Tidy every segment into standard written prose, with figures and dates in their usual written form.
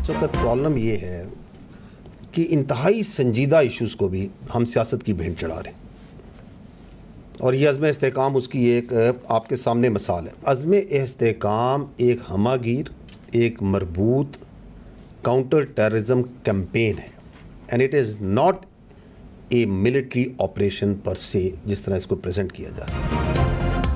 इस वक्त प्रॉब्लम ये है कि इंतहाई संजीदा इश्यूज़ को भी हम सियासत की भेंट चढ़ा रहे हैं, और ये अज़्म इस्तेहकाम उसकी एक आपके सामने मिसाल है। अज़्म इस्तेहकाम एक हमागीर, एक मरबूत काउंटर टेररिज्म कैंपेन है, and it is not a military operation पर से, जिस तरह इसको प्रेजेंट किया जा रहा है।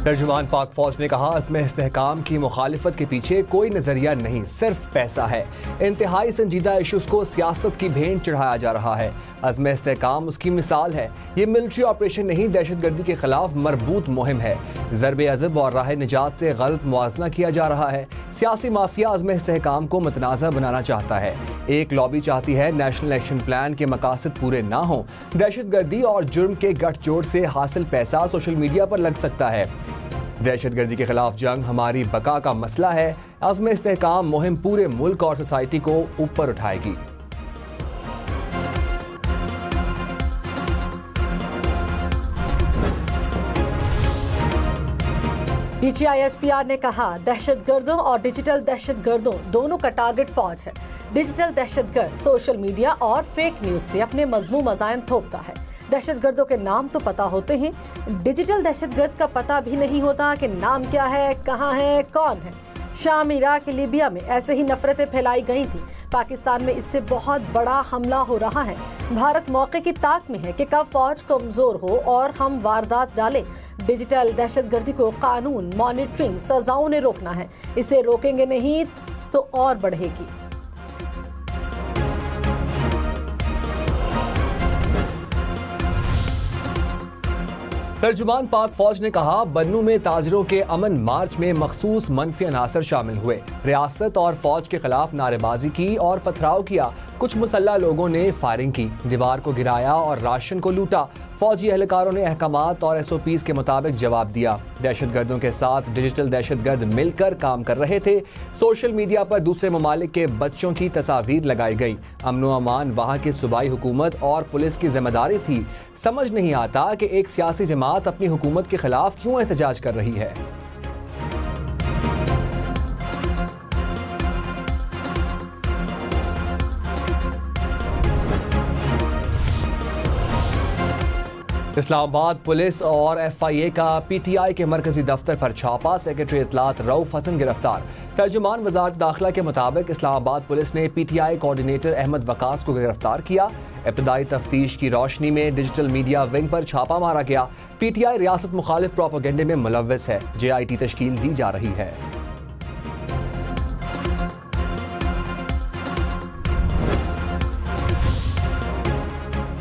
तर्जुमान पाक फौज ने कहा, इसमें इस्तेहकाम की मुखालिफत के पीछे कोई नजरिया नहीं, सिर्फ पैसा है। इंतहाई संजीदा इशूज को सियासत की भेंट चढ़ाया जा रहा है। अज़्म इस्तेहकाम उसकी मिसाल है। ये मिलिट्री ऑपरेशन नहीं, दहशतगर्दी के खिलाफ मरबूत मुहिम है। ज़रबे अज़ब और राह निजात से गलत मुआजना किया जा रहा है। सियासी माफिया अज़्म इस्तेहकाम को मतनाज़ा बनाना चाहता है। एक लॉबी चाहती है नेशनल एक्शन प्लान के मकासद पूरे ना हों। दहशतगर्दी और जुर्म के गठजोड़ से हासिल पैसा सोशल मीडिया पर लग सकता है। दहशतगर्दी के खिलाफ जंग हमारी बका का मसला है। अज़्म इस्तेहकाम मुहिम पूरे मुल्क और सोसाइटी को ऊपर उठाएगी। DGISPR ने कहा, दहशतगर्दों और डिजिटल दहशतगर्दों दोनों का टारगेट फौज है। डिजिटल दहशतगर्द सोशल मीडिया और फेक न्यूज से अपने मजमू मज़ायम थोपता है। दहशतगर्दों के नाम तो पता होते हैं, डिजिटल दहशतगर्द का पता भी नहीं होता कि नाम क्या है, कहाँ है, कौन है। शाम, इराक, लीबिया में ऐसे ही नफरतें फैलाई गई थी। पाकिस्तान में इससे बहुत बड़ा हमला हो रहा है। भारत मौके की ताक में है कि कब फौज कमजोर हो और हम वारदात डालें। डिजिटल दहशतगर्दी को कानून, मॉनिटरिंग, सजाओं ने रोकना है। इसे रोकेंगे नहीं तो और बढ़ेगी। तर्जुमान पाक फौज ने कहा, बन्नू में ताजरों के अमन मार्च में मखसूस मनफी अनासर शामिल हुए। रियासत और फौज के खिलाफ नारेबाजी की और पथराव किया। कुछ मुसल्ला लोगों ने फायरिंग की, दीवार को गिराया और राशन को लूटा। फौजी एहलकारों ने अहकामात और SOPs के मुताबिक जवाब दिया। दहशतगर्दों के साथ डिजिटल दहशतगर्द मिलकर काम कर रहे थे। सोशल मीडिया पर दूसरे ममालिक के बच्चों की तस्वीर लगाई गई। अमन अमान वहाँ की सूबाई हुकूमत और पुलिस की जिम्मेदारी थी। समझ नहीं आता कि एक सियासी जमात अपनी हुकूमत के खिलाफ क्यों एहतजाज कर रही है। इस्लामाबाद पुलिस और FIA का PTI के मरकजी दफ्तर पर छापा। सेक्रेटरी इतलात रऊफ हसन गिरफ्तार। तर्जुमान वजारत दाखिला के मुताबिक इस्लामाबाद पुलिस ने PTI कोऑर्डिनेटर अहमद वकास को गिरफ्तार किया। इब्तदाई तफ्तीश की रोशनी में डिजिटल मीडिया विंग पर छापा मारा गया। PTI रियासत मुखालिफ प्रोपेगेंडे में मुलव्वस है। JIT तश्कील दी जा रही है।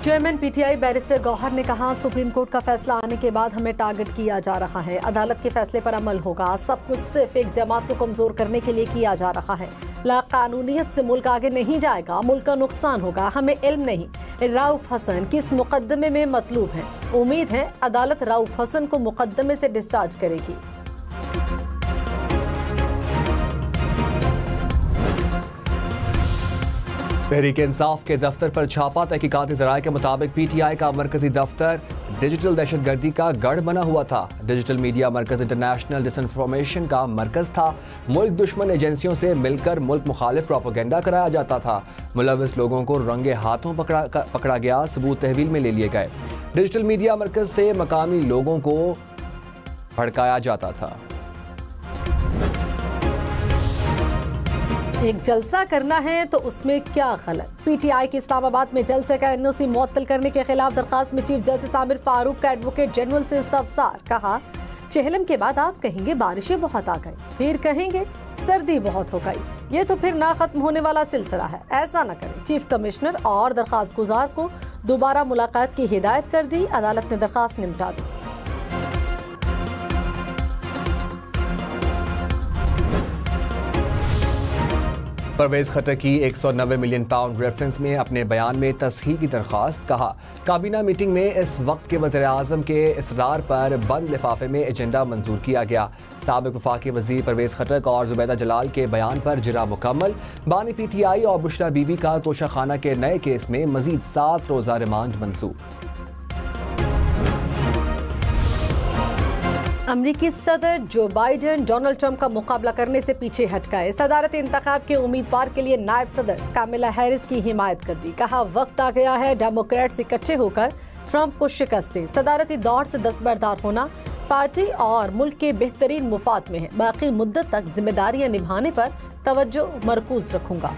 चेयरमैन PTI बैरिस्टर गौहर ने कहा, सुप्रीम कोर्ट का फैसला आने के बाद हमें टारगेट किया जा रहा है। अदालत के फैसले पर अमल होगा। सब कुछ सिर्फ एक जमात को कमजोर करने के लिए किया जा रहा है। लाकानूनियत से मुल्क आगे नहीं जाएगा, मुल्क का नुकसान होगा। हमें इल्म नहीं रऊफ हसन किस मुकदमे में मतलूब हैं। उम्मीद है अदालत रऊफ हसन को मुकदमे से डिस्चार्ज करेगी। तहरीक इंसाफ के दफ्तर पर छापा। तहकीकाती ज़राए के मुताबिक PTI का मरकजी दफ्तर डिजिटल दहशतगर्दी का गढ़ बना हुआ था। डिजिटल मीडिया मरकज इंटरनेशनल डिसइंफॉर्मेशन का मरकज था। मुल्क दुश्मन एजेंसियों से मिलकर मुल्क मुखालिफ प्रोपेगेंडा कराया जाता था। मुलविस लोगों को रंगे हाथों पकड़ा गया, सबूत तहवील में ले लिए गए। डिजिटल मीडिया मरकज से मकामी लोगों को भड़काया जाता था। एक जलसा करना है तो उसमें क्या गलत। PTI के इस्लामाबाद में जलसे का NOC मुअत्तल करने के खिलाफ दरखास्त में चीफ जस्टिस आमिर फारूक का एडवोकेट जनरल से इस्तफसार। कहा, चहलम के बाद आप कहेंगे बारिशें बहुत आ गई, फिर कहेंगे सर्दी बहुत हो गई। ये तो फिर ना खत्म होने वाला सिलसिला है। ऐसा न करें। चीफ कमिश्नर और दरखास्त गुजार को दोबारा मुलाकात की हिदायत कर दी। अदालत ने दरखास्त निपटा दी। परवेज खट्टर की 190 मिलियन पाउंड रेफरेंस में अपने बयान में तस्हीह की दरखास्त। कहा, काबीना मीटिंग में इस वक्त के वज़ीर-ए-आज़म के इसरार पर बंद लिफाफे में एजेंडा मंजूर किया गया। साबिक वफाकी वज़ीर परवेज खट्टर और जुबैदा जलाल के बयान पर जिरा मुकम्मल। बानी PTI और बुशरा बीबी का तोशाखाना के नए केस में मजीद 7 रोज़ा रिमांड मंजूर। अमेरिकी सदर जो बाइडेन डोनाल्ड ट्रंप का मुकाबला करने से पीछे हट गए। सदारती इंतखाब के उम्मीदवार के लिए नायब सदर कामिला हैरिस की हिमायत कर दी। कहा वक्त आ गया है डेमोक्रेट्स इकट्ठे होकर ट्रंप को शिकस्त दें। सदारती दौर से दस्तबरदार होना पार्टी और मुल्क के बेहतरीन मुफाद में है। बाकी मुद्दत तक जिम्मेदारियां निभाने पर तवज्जो मरकूज रखूंगा।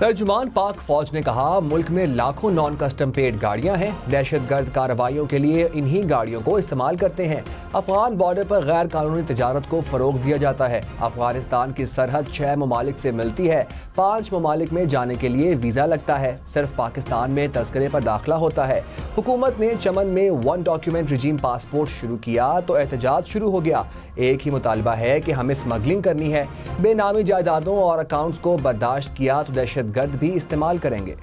तर्जुमान पाक फौज ने कहा मुल्क में लाखों नॉन कस्टम पेड गाड़ियां हैं। दहशतगर्द कार्रवाइयों के लिए इन्हीं गाड़ियों को इस्तेमाल करते हैं। अफगान बॉर्डर पर गैर कानूनी तजारत को फरोग दिया जाता है। अफगानिस्तान की सरहद 6 ममालिक से मिलती है। 5 ममालिक में जाने के लिए वीजा लगता है। सिर्फ पाकिस्तान में तस्करे पर दाखिला होता है। हुकूमत ने चमन में 1 डॉक्यूमेंट रिजीम पासपोर्ट शुरू किया तो एहतजाज शुरू हो गया। एक ही मुतालबा है कि हमें स्मगलिंग करनी है। बेनामी जायदादों और अकाउंट्स को बर्दाश्त किया तो दहशतगर्द भी इस्तेमाल करेंगे।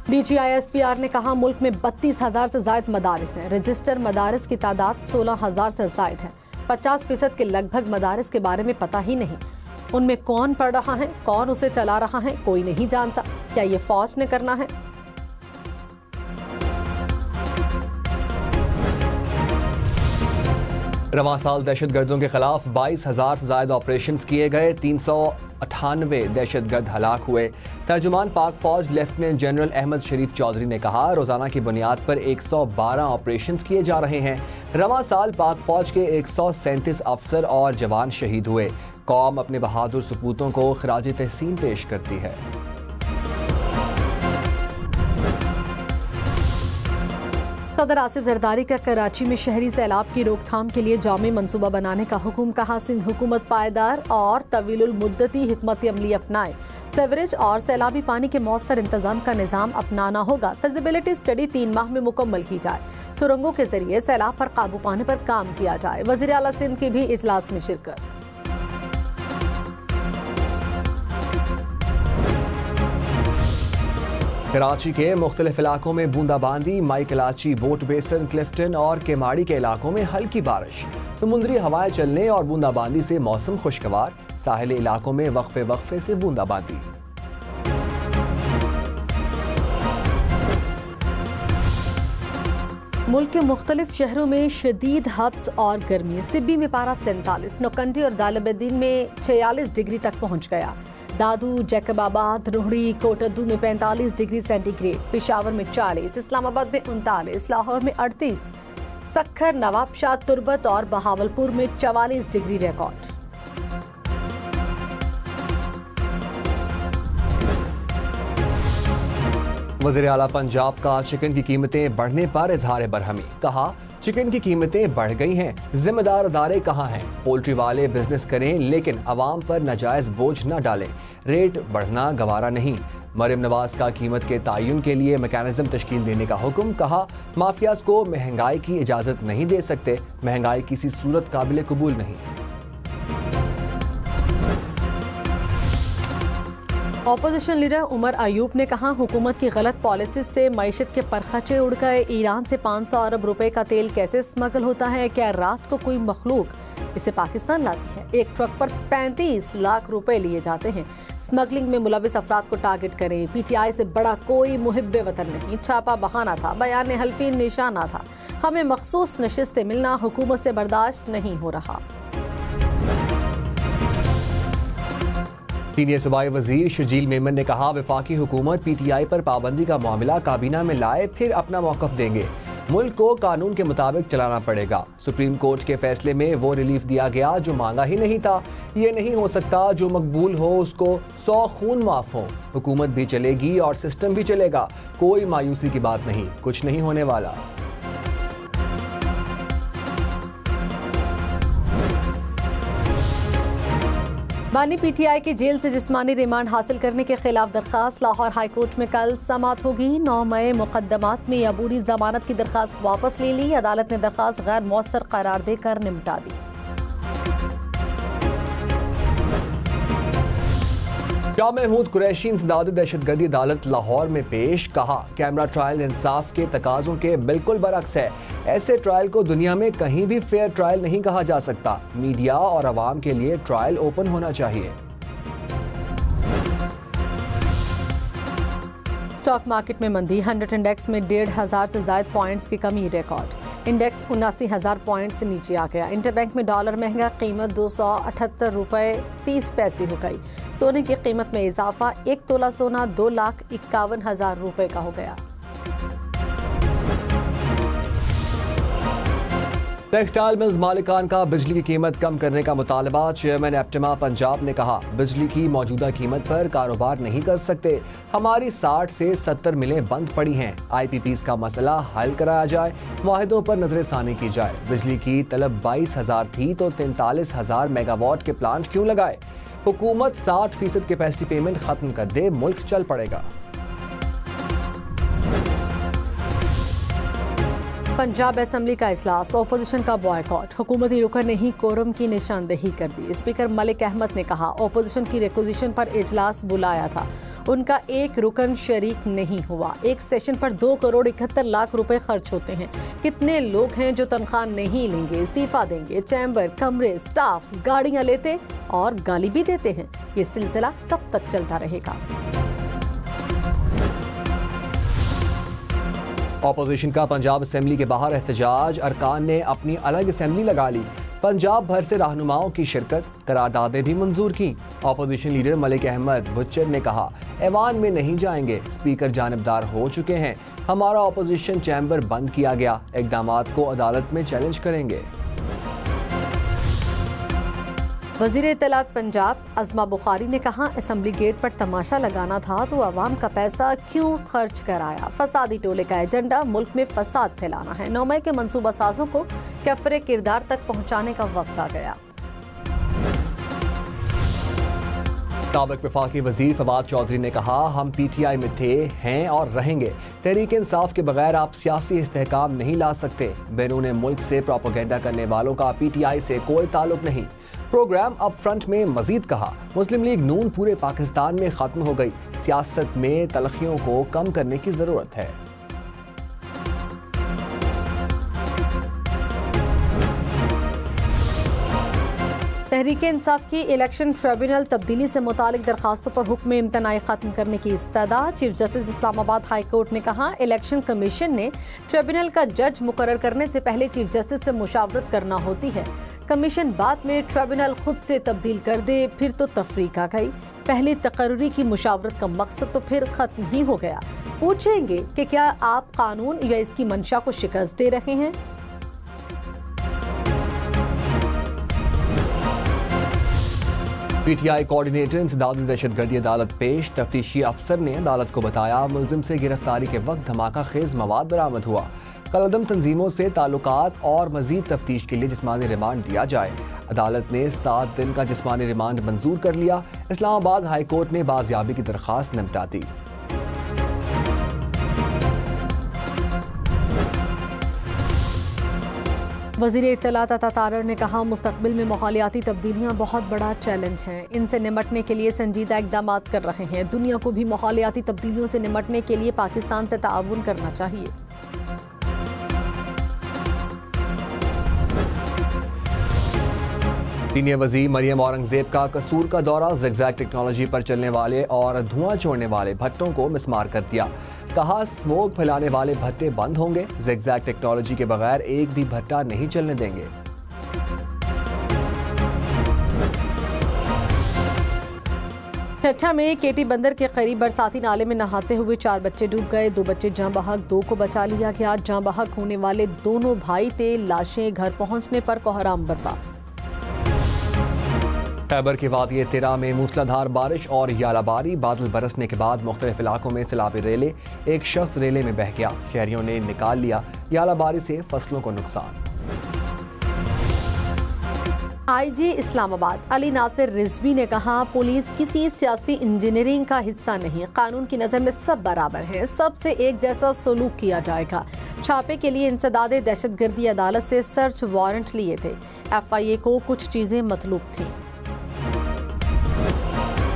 DGISPR ने कहा मुल्क में 32,000 से ज्यादा मदारिस हैं। रजिस्टर मदारिस की तादाद 16,000 से ज्यादा है। 50% के लगभग मदारिस के बारे में पता ही नहीं। उनमें कौन पढ़ रहा है, कौन उसे चला रहा है, कोई नहीं जानता। क्या ये फौज ने करना है? रवां साल दहशतगर्दों के खिलाफ 22,000 से ज्यादा ऑपरेशन किए गए। 398 दहशतगर्द हलाक हुए। तर्जुमान पाक फौज लेफ्टिनेंट जनरल अहमद शरीफ चौधरी ने कहा रोजाना की बुनियाद पर 112 ऑपरेशन किए जा रहे हैं। रवां साल पाक फौज के 137 अफसर और जवान शहीद हुए। कौम अपने बहादुर सपूतों को खराज तहसीन पेश करती है। सदर आसिफ जरदारी का कराची में शहरी सैलाब की रोकथाम के लिए जामी मंसूबा बनाने का हुक्म। कहा सिंध हुकूमत पायदार और तवीलुल मुद्दती हिकमत अमली अपनाए। सेवरेज और सैलाबी पानी के मौसर इंतजाम का निज़ाम अपनाना होगा। फिजिबिलिटी स्टडी 3 माह में मुकम्मल की जाए। सुरंगों के जरिए सैलाब पर काबू पाने पर काम किया जाए। वज़ीर आला सिंध की भी इजलास में शिरकत। कराची के मुख्तलिफ इलाकों में बूंदाबांदी। माई कलाची, बोट बेसन, क्लिफ्टन और केमाड़ी के इलाकों में हल्की बारिश। समुद्री हवाएं चलने और बूंदाबांदी से मौसम खुशगवार। साहिली इलाकों में वक्फे वक्फे से बूंदाबांदी। मुल्क के मुख्तलिफ शहरों में शदीद हब्स और गर्मी। सिब्बी में पारा 47, नौकंडी और दालबद्दीन में 46 डिग्री तक पहुंच गया। दादू, जैकबाबाद, रोहड़ी, कोटद्दू में 45 डिग्री सेंटीग्रेड, पेशावर में 40, इस्लामाबाद में 39, लाहौर में 38, सक्खर, नवाबशाह, तुर्बत और बहावलपुर में 44 डिग्री रिकॉर्ड। वज़ीर आला पंजाब का चिकन की कीमतें बढ़ने पर इजहार बरहमी। कहा चिकन की कीमतें बढ़ गई हैं। जिम्मेदार अदारे कहाँ हैं? पोल्ट्री वाले बिजनेस करें लेकिन आवाम पर नाजायज बोझ न डालें। रेट बढ़ना गवारा नहीं। मरियम नवाज का कीमत के तयन के लिए मैकेनिज्म तश्कील देने का हुक्म। कहा माफियाज को महंगाई की इजाजत नहीं दे सकते। महंगाई किसी सूरत काबिल कबूल नहीं। ऑपोजिशन लीडर उमर अयूब ने कहा हुकूमत की गलत पॉलिसी से मईशत के परखचे उड़ गए। ईरान से 500 अरब रुपए का तेल कैसे स्मगल होता है? क्या रात को कोई मखलूक इसे पाकिस्तान लाती है? एक ट्रक पर 35 लाख रुपए लिए जाते हैं। स्मगलिंग में मुलविस अफराद को टारगेट करें। PTI से बड़ा कोई मुहिब्बे वतन नहीं। छापा बहाना था, बयान हल्फीन निशाना था। हमें मखसूस नशिस्तें मिलना हुकूमत से बर्दाश्त नहीं हो रहा। सीनियर सूबाई वजीर शर्जील मेमन ने कहा वफाकी हुकूमत PTI पर पाबंदी का मामला काबीना में लाए फिर अपना मौकफ देंगे। मुल्क को कानून के मुताबिक चलाना पड़ेगा। सुप्रीम कोर्ट के फैसले में वो रिलीफ दिया गया जो मांगा ही नहीं था। ये नहीं हो सकता जो मकबूल हो उसको 100 खून माफ हो। हुकूमत भी चलेगी और सिस्टम भी चलेगा। कोई मायूसी की बात नहीं, कुछ नहीं होने वाला। बानी PTI की जेल से जिस्मानी रिमांड हासिल करने के खिलाफ दरखास्त। लाहौर हाई कोर्ट में कल समाअत होगी। 9 मई मुकदमात में अबूरी जमानत की दरखास्त वापस ले ली। अदालत ने दरखास्त गैर मौसर करार देकर निपटा दी। शाह महमूद कुरैशी इंसदाद दहशतगर्दी अदालत लाहौर में पेश। कहा कैमरा ट्रायल इंसाफ के तकाजों के बिल्कुल बरक्स है। ऐसे ट्रायल को दुनिया में कहीं भी फेयर ट्रायल नहीं कहा जा सकता। मीडिया और अवाम के लिए ट्रायल ओपन होना चाहिए। स्टॉक मार्केट में मंदी, 100 इंडेक्स में 1,500 से ज्यादा पॉइंट्स की कमी रिकॉर्ड। इंडेक्स 79,000 पॉइंट से नीचे आ गया। इंटरबैंक में डॉलर महंगा, कीमत 278 रुपये 30 पैसे हो गई। सोने की कीमत में इजाफा, 1 तोला सोना 2,51,000 रुपये का हो गया। टेक्सटाइल मिल्स मालिकान का बिजली की कीमत कम करने का मुतालबा। चेयरमैन एप्टेमा पंजाब ने कहा, बिजली की मौजूदा कीमत पर कारोबार नहीं कर सकते। हमारी 60 से 70 मिलें बंद पड़ी हैं। IPPs का मसला हल कराया जाए, मुआहिदों पर नजरसानी की जाए। बिजली की तलब 22,000 थी तो 43,000 मेगावाट के प्लांट क्यों लगाए? हुकूमत 60% कैपेसिटी पेमेंट खत्म कर दे, मुल्क चल पड़ेगा। पंजाब असेंबली का इजलास, ओपोजिशन का बॉयकॉट। हुकूमती रुकन ने ही कोरम की निशानदेही कर दी। स्पीकर मलिक अहमद ने कहा, ओपोजिशन की रिक्वेजिशन पर इजलास बुलाया था, उनका एक रुकन शरीक नहीं हुआ। एक सेशन पर 2 करोड़ 71 लाख रुपए खर्च होते हैं। कितने लोग हैं जो तनख्वाह नहीं लेंगे, इस्तीफा देंगे? चैम्बर, कमरे, स्टाफ, गाड़ियां लेते और गाली भी देते हैं। ये सिलसिला कब तक चलता रहेगा? ऑपोजिशन का पंजाब असेंबली के बाहर एहतजाज, अरकान ने अपनी अलग असेंबली लगा ली। पंजाब भर से रहनुमाओं की शिरकत, करारदादें भी मंजूर की। Opposition leader Malik Ahmad butcher ने कहा, ऐवान में नहीं जाएंगे, स्पीकर जानिबदार हो चुके हैं। हमारा ऑपोजिशन चैम्बर बंद किया गया, इक़दामात को अदालत में चैलेंज करेंगे। वज़ीर इत्तलात पंजाब अज़मा बुखारी ने कहा, असेंबली गेट पर तमाशा लगाना था तो अवाम का पैसा क्यों खर्च कराया? फसादी टोले का एजेंडा मुल्क में फसाद फैलाना है। 9 मई के मंसूबा साजों को कफरे किरदार तक पहुंचाने का वक्त आ गया। साबिक वफाकी वजीर फवाद चौधरी ने कहा, हम PTI में थे, हैं और रहेंगे। तहरीक इंसाफ के बगैर आप सियासी इस्तेहकाम नहीं ला सकते। बैरून मुल्क से प्रोपेगेंडा करने वालों का PTI से कोई ताल्लुक नहीं। प्रोग्राम अप फ्रंट में मजीद कहा, मुस्लिम लीग नून पूरे पाकिस्तान में खत्म हो गई। सियासत में तलखियों को कम करने की जरूरत है। तहरीक इंसाफ की इलेक्शन ट्रिब्यूनल तब्दीली से मुतालिक दरखास्तों पर हुक्म इम्तनाई खत्म करने की इस्तदा। Chief justice Islamabad high court ने कहा, इलेक्शन कमीशन ने ट्रिब्यूनल का जज मुकर्रर करने से पहले चीफ जस्टिस से मुशावरत करना होती है। कमीशन बाद में ट्रिब्यूनल खुद से तब्दील कर दे, फिर तो तफरीक आ गई। पहली तकर्री की मुशावरत का मकसद तो फिर खत्म ही हो गया। पूछेंगे कि क्या आप कानून या इसकी मंशा को शिकस्त दे रहे हैं? PTI कोऑर्डिनेटर इंसदादी दहशतगर्दी अदालत पेश। तफ्तीशी अफसर ने अदालत को बताया, मुलजिम से गिरफ्तारी के वक्त धमाका खेज मवाद बरामद हुआ। कलअदम तंजीमों से ताल्लुकात और मजीद तफ्तीश के लिए जिस्मानी रिमांड दिया जाए। अदालत ने 7 दिन का जिस्मानी रिमांड मंजूर कर लिया। इस्लामाबाद हाई कोर्ट ने बाजियाबी की दरखास्त निपटा दी। वज़ीर इत्तलात अता तारर ने कहा, मुस्तकबिल में माहौलियाती तब्दीलियाँ बहुत बड़ा चैलेंज हैं। इनसे निमटने के लिए संजीदा इक़दाम कर रहे हैं। दुनिया को भी माहौलियाती तब्दीलियों से निमटने के लिए पाकिस्तान से ताउन करना चाहिए। सीनियर वज़ीर मरियम औरंगजेब का कसूर का दौरा। ज़िगज़ैग टेक्नोलॉजी पर चलने वाले और धुआं छोड़ने वाले भट्टों को मिसमार कर दिया। कहा, स्मोक फैलाने वाले भट्टे बंद होंगे। ज़िगज़ैग टेक्नोलॉजी के बगैर एक भी भट्टा नहीं चलने देंगे। ठट्ठा में केटी बंदर के करीब बरसाती नाले में नहाते हुए 4 बच्चे डूब गए। 2 बच्चे जाँ बहक, 2 को बचा लिया गया। जाँ बहक होने वाले दोनों भाई थे। लाशें घर पहुंचने पर कोहराम बरपा। खैबर के वादी तिरा में मूसलाधार बारिश और यालाबारी। बादल बरसने के बाद मुख्तलिफ इलाकों में सैलाबी रेले। एक शख्स रेले में बह गया, शहरियों ने निकाल लिया। यालाबारी से फसलों को नुकसान। IG इस्लामाबाद अली नासिर रिजवी ने कहा, पुलिस किसी सियासी इंजीनियरिंग का हिस्सा नहीं। कानून की नज़र में सब बराबर हैं, सबसे एक जैसा सलूक किया जाएगा। छापे के लिए इंसदादे दहशतगर्दी अदालत से सर्च वारंट लिए थे। FIA को कुछ चीजें मतलूब थीं।